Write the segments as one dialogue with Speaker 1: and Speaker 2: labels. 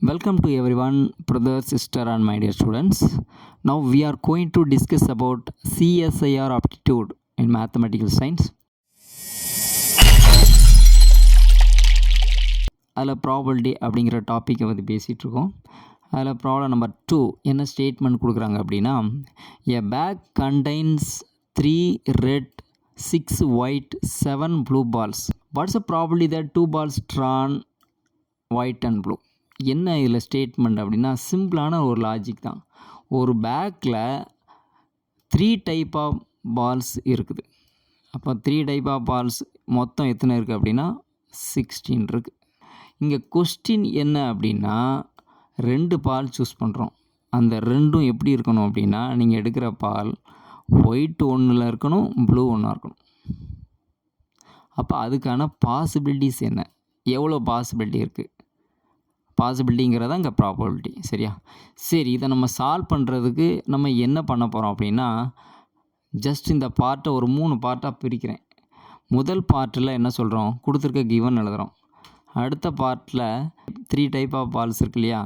Speaker 1: Welcome to everyone, brother, sister and my dear students. Now we are going to discuss about CSIR aptitude in mathematical science. அதில் probability அப்படிங்கிற டாப்பிக்கை வந்து பேசிகிட்டு இருக்கோம். அதில் problem number 2 என்ன ஸ்டேட்மெண்ட் கொடுக்குறாங்க அப்படின்னா, a bag contains 3 red 6 white 7 blue balls. What's a probability that 2 balls drawn white and blue. என்ன இதில் ஸ்டேட்மெண்ட் அப்படின்னா, சிம்பிளான ஒரு லாஜிக் தான். ஒரு பேக்கில் 3 டைப் ஆஃப் பால்ஸ் இருக்குது. அப்போ 3 டைப் ஆஃப் பால்ஸ் மொத்தம் எத்தனை இருக்குது அப்படின்னா 16 இருக்குது. இங்கே கொஸ்டின் என்ன அப்படின்னா, 2 பால் சூஸ் பண்ணுறோம். அந்த ரெண்டும் எப்படி இருக்கணும் அப்படின்னா, நீங்கள் எடுக்கிற பால் ஒயிட் ஒன்றில் இருக்கணும், ப்ளூ ஒன்றா இருக்கணும். அப்போ அதுக்கான பாசிபிலிட்டிஸ் என்ன, எவ்வளோ பாசிபிலிட்டி இருக்குது, பாசிபிலிட்டிங்கிறதா இங்கே ப்ராபபிலிட்டி. சரியா? சரி, இதை நம்ம சால்வ் பண்ணுறதுக்கு நம்ம என்ன பண்ண போகிறோம் அப்படின்னா, ஜஸ்ட் இந்த பார்ட்டை ஒரு 3 பார்ட்டாக பிரிக்கிறேன். முதல் பார்ட்டில் என்ன சொல்கிறோம், கொடுத்துருக்க கிவன் எழுதுகிறோம். அடுத்த பார்ட்டில் 3 டைப் ஆஃப் பால்ஸ் இருக்கு இல்லையா,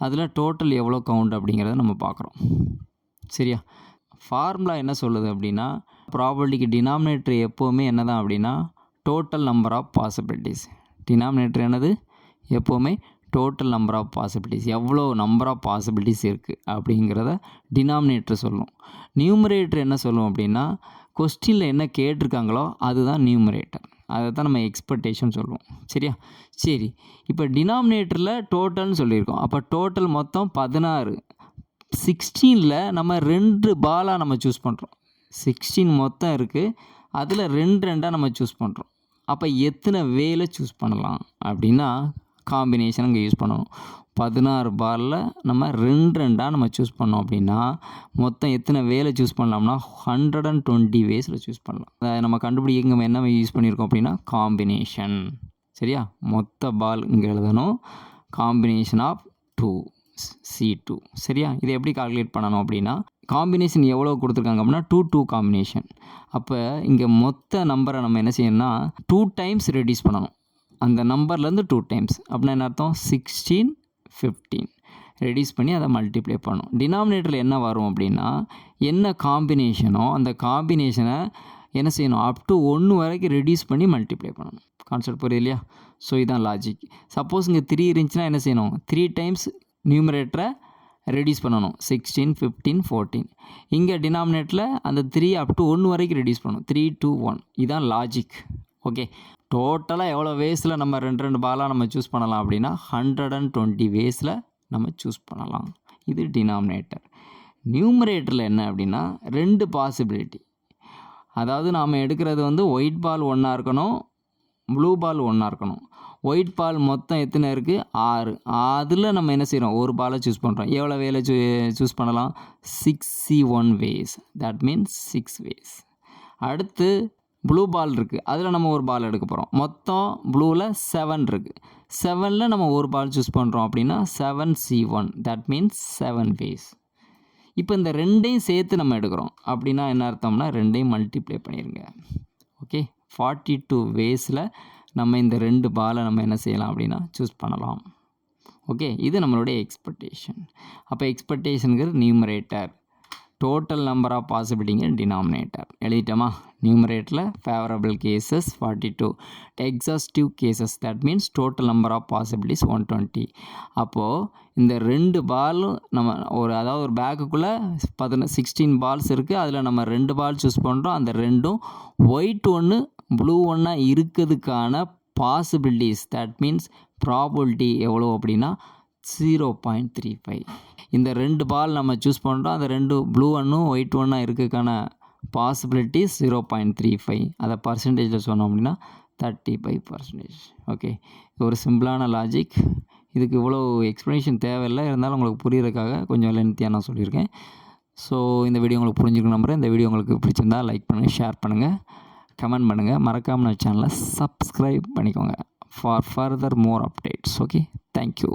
Speaker 1: அதில் டோட்டல் எவ்வளோ கவுண்ட் அப்படிங்கிறத நம்ம பார்க்குறோம். சரியா? ஃபார்முலா என்ன சொல்லுது அப்படின்னா, ப்ராபபிலிட்டிக்கு டினாமினேட்டர் எப்போவுமே என்ன தான் அப்படின்னா total number of possibilities. Denominator என்னது, எப்போவுமே டோட்டல் நம்பர் ஆஃப் பாசிபிலிட்டிஸ், எவ்வளோ நம்பர் ஆஃப் பாசிபிலிட்டிஸ் இருக்குது அப்படிங்கிறத டினாமினேட்டர் சொல்லணும். நியூமரேட்டர் என்ன சொல்லும் அப்படின்னா, கொஸ்டினில் என்ன கேட்டிருக்காங்களோ அதுதான் நியூமரேட்டர். அதை தான் நம்ம எக்ஸ்பெக்டேஷன் சொல்லுவோம். சரியா? சரி, இப்போ டினாமினேட்டரில் டோட்டல்னு சொல்லியிருக்கோம். அப்போ டோட்டல் மொத்தம் 16. 16ல் நம்ம 2 பாலாக நம்ம சூஸ் பண்ணுறோம். 16 மொத்தம் இருக்குது, அதில் 2 நம்ம சூஸ் பண்ணுறோம். அப்போ எத்தனை வேல சூஸ் பண்ணலாம் அப்படின்னா, காம்பினேஷன் அங்கே யூஸ் பண்ணணும். 16 பாலில் நம்ம 2 நம்ம சூஸ் பண்ணோம் அப்படின்னா மொத்தம் எத்தனை வேலை சூஸ் பண்ணலாம்னா 120 வேஸில் சூஸ் பண்ணலாம். அதை நம்ம கண்டுபிடிக்க என்ன யூஸ் பண்ணியிருக்கோம் அப்படின்னா காம்பினேஷன். சரியா? மொத்த பால் இங்கே எழுதணும், காம்பினேஷன் ஆஃப் 2 C2. சரியா? இதை எப்படி கால்குலேட் பண்ணணும் அப்படின்னா, காம்பினேஷன் எவ்வளோ கொடுத்துருக்காங்க அப்படின்னா 2 காம்பினேஷன். அப்போ இங்கே மொத்த நம்பரை நம்ம என்ன செய்யணும்னா 2 டைம்ஸ் ரெடியூஸ் பண்ணணும். அந்த நம்பர்லேருந்து 2 டைம்ஸ் அப்படின்னா என்ன அர்த்தம், 16 15 ரெடியூஸ் பண்ணி அதை மல்டிப்ளை பண்ணணும். டினாமினேட்டரில் என்ன வரும் அப்படின்னா, என்ன காம்பினேஷனோ அந்த காம்பினேஷனை என்ன செய்யணும், அப் டு 1 வரைக்கும் ரெடியூஸ் பண்ணி மல்டிப்ளை பண்ணணும். கான்செப்ட் புரியுது இல்லையா? ஸோ இதுதான் லாஜிக். சப்போஸ் இங்கே 3 இருந்துச்சுன்னா என்ன செய்யணும், 3 டைம்ஸ் நியூமரேட்டரை ரெடியூஸ் பண்ணணும், 16 15 14. இங்கே டினாமினேட்டரில் அந்த 3 அப் டு 1 வரைக்கும் ரெடியூஸ் பண்ணணும், 3 2 1. இதுதான் லாஜிக். ஓகே, டோட்டலாக எவ்வளோ வேஸில் நம்ம 2 பாலாக நம்ம சூஸ் பண்ணலாம் அப்படின்னா 120 வேஸில் நம்ம சூஸ் பண்ணலாம். இது டினாமினேட்டர். நியூமரேட்டரில் என்ன அப்படின்னா 2 பாசிபிலிட்டி. அதாவது நாம் எடுக்கிறது வந்து ஒயிட் பால் ஒன்றா இருக்கணும், ப்ளூ பால் ஒன்றா இருக்கணும். ஒயிட் பால் மொத்தம் எத்தனை இருக்குது, 6. அதில் நம்ம என்ன செய்கிறோம், ஒரு பாலை சூஸ் பண்ணுறோம். எவ்வளோ வேலை சூஸ் பண்ணலாம், 6C1 ways. That means 6 ways. அடுத்து ப்ளூ பால் இருக்குது, அதில் நம்ம ஒரு பால் எடுக்க போகிறோம். மொத்தம் ப்ளூவில் 7 இருக்குது. 7ல் நம்ம ஒரு பால் சூஸ் பண்ணுறோம் அப்படின்னா 7C1. That means 7 ways. இப்போ இந்த 2ஐயும் சேர்த்து நம்ம எடுக்கிறோம் அப்படின்னா என்ன அர்த்தம்னா 2ஐயும் மல்டிப்ளை பண்ணிடுங்க. ஓகே, 42 வேஸில் நம்ம இந்த 2 பாலை நம்ம என்ன செய்யலாம் அப்படின்னா சூஸ் பண்ணலாம். ஓகே, இது நம்மளுடைய எக்ஸ்பெக்டேஷன். அப்போ எக்ஸ்பெக்டேஷனுங்கிறது நியூமரேட்டர், டோட்டல் நம்பர் ஆஃப் பாசிபிலிட்டிங்க டினாமினேட்டர். எழுதிட்டோமா? நியூமரேட்டரில் favourable cases 42, exhaustive cases that means total number of possibilities 120. அப்போது இந்த 2 பாலும் நம்ம அதாவது ஒரு பேக்குக்குள்ளே 16 பால்ஸ் இருக்குது, அதில் நம்ம 2 பால் சூஸ் பண்ணுறோம். அந்த 2ம் ஒயிட் 1 ப்ளூ 1 இருக்கிறதுக்கான பாசிபிலிட்டிஸ் தட் மீன்ஸ் ப்ராபபிலிட்டி எவ்வளோ அப்படின்னா 0.35. இந்த 2 பால் நம்ம சூஸ் பண்ணுறோம், அந்த 2 ப்ளூ 1 ஒயிட் 1 இருக்கிறதுக்கான பாசிபிலிட்டிஸ் 0.35. அதை பர்சன்டேஜில் சொன்னோம் அப்படின்னா 35%. ஓகே, இது ஒரு சிம்பிளான லாஜிக். இதுக்கு இவ்வளோ எக்ஸ்ப்ளனேஷன் தேவையில்லை, இருந்தாலும் உங்களுக்கு புரியுறதுக்காக கொஞ்சம் லென்த்தியாக நான் சொல்லியிருக்கேன். ஸோ இந்த வீடியோ உங்களுக்கு புரிஞ்சுக்கணும் நம்புறேன். இந்த வீடியோ உங்களுக்கு பிடிச்சிருந்தா லைக் பண்ணுங்கள், ஷேர் பண்ணுங்கள், கமெண்ட் பண்ணுங்கள். மறக்காமல் நம்ம சேனலை சப்ஸ்கிரைப் பண்ணிக்கோங்க for further more updates. Okay, thank you.